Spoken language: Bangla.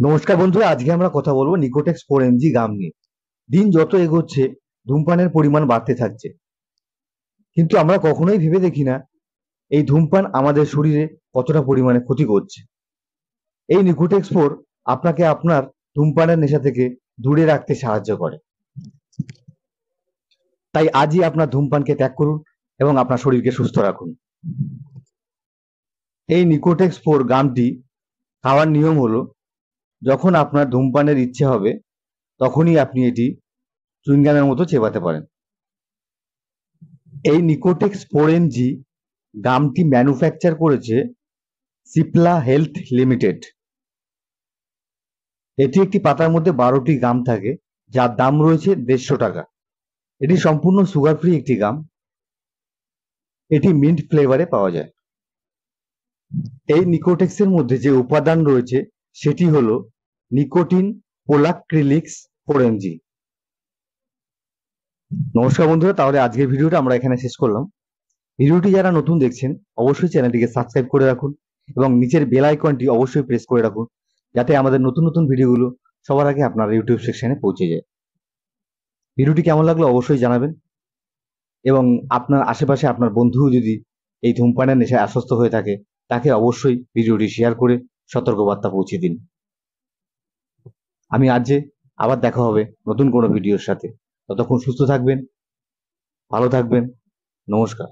নমস্কার বন্ধুরা, আজকে আমরা কথা বলবো নিকোটেক্স 4mg গাম নিয়ে। দিন যত এগোচ্ছে ধূমপানের পরিমাণ বাড়তে থাকছে, কিন্তু আমরা কখনোই ভেবে দেখি না এই ধূমপান আমাদের শরীরে কতটা পরিমাণে ক্ষতি করছে। এই নিকোটেক্স 4 আপনাকে আপনার ধূমপানের নেশা থেকে দূরে রাখতে সাহায্য করে। তাই আজই আপনার ধূমপানকে ত্যাগ করুন এবং আপনার শরীরকে সুস্থ রাখুন। এই নিকোটেক্স 4 গামটি খাওয়ার নিয়ম হলো, যখন আপনার ধূমপানের ইচ্ছে হবে তখনই আপনি এটি চুইংগামের মতো চেবাতে পারেন। এই নিকোটেক্স 4mg গামটি ম্যানুফ্যাকচার করেছে সিপলা হেলথ লিমিটেড। এটি একটি পাতার মধ্যে 12টি গাম থাকে, যার দাম রয়েছে 150 টাকা। এটি সম্পূর্ণ সুগার ফ্রি একটি গাম। এটি মিন্ট ফ্লেভারে পাওয়া যায়। এই নিকোটেক্সের মধ্যে যে উপাদান রয়েছে সেটি হলো নিকোটিন পোলাক্রিলিক্স 4mg। নমস্কার বন্ধুরা, তাহলে আজকের ভিডিওটা আমরা এখানে শেষ করলাম। ভিডিওটি যারা নতুন দেখছেন অবশ্যই চ্যানেলটিকে সাবস্ক্রাইব করে রাখুন এবং নিচের বেল আইকনটি অবশ্যই প্রেস করে রাখুন, যাতে আমাদের নতুন নতুন ভিডিওগুলো সবার আগে আপনার ইউটিউব সেকশনে পৌঁছে যায়। ভিডিওটি কেমন লাগলো অবশ্যই জানাবেন এবং আপনার আশেপাশে আপনার বন্ধু যদি এই ধূমপানের নেশায় আশ্বস্ত হয়ে থাকে তাকে অবশ্যই ভিডিওটি শেয়ার করে সতর্কবার্তা পৌঁছে দিন। আমি আবার দেখা হবে নতুন কোনো ভিডিওর সাথে। ততক্ষণ সুস্থ থাকবেন, ভালো থাকবেন। নমস্কার।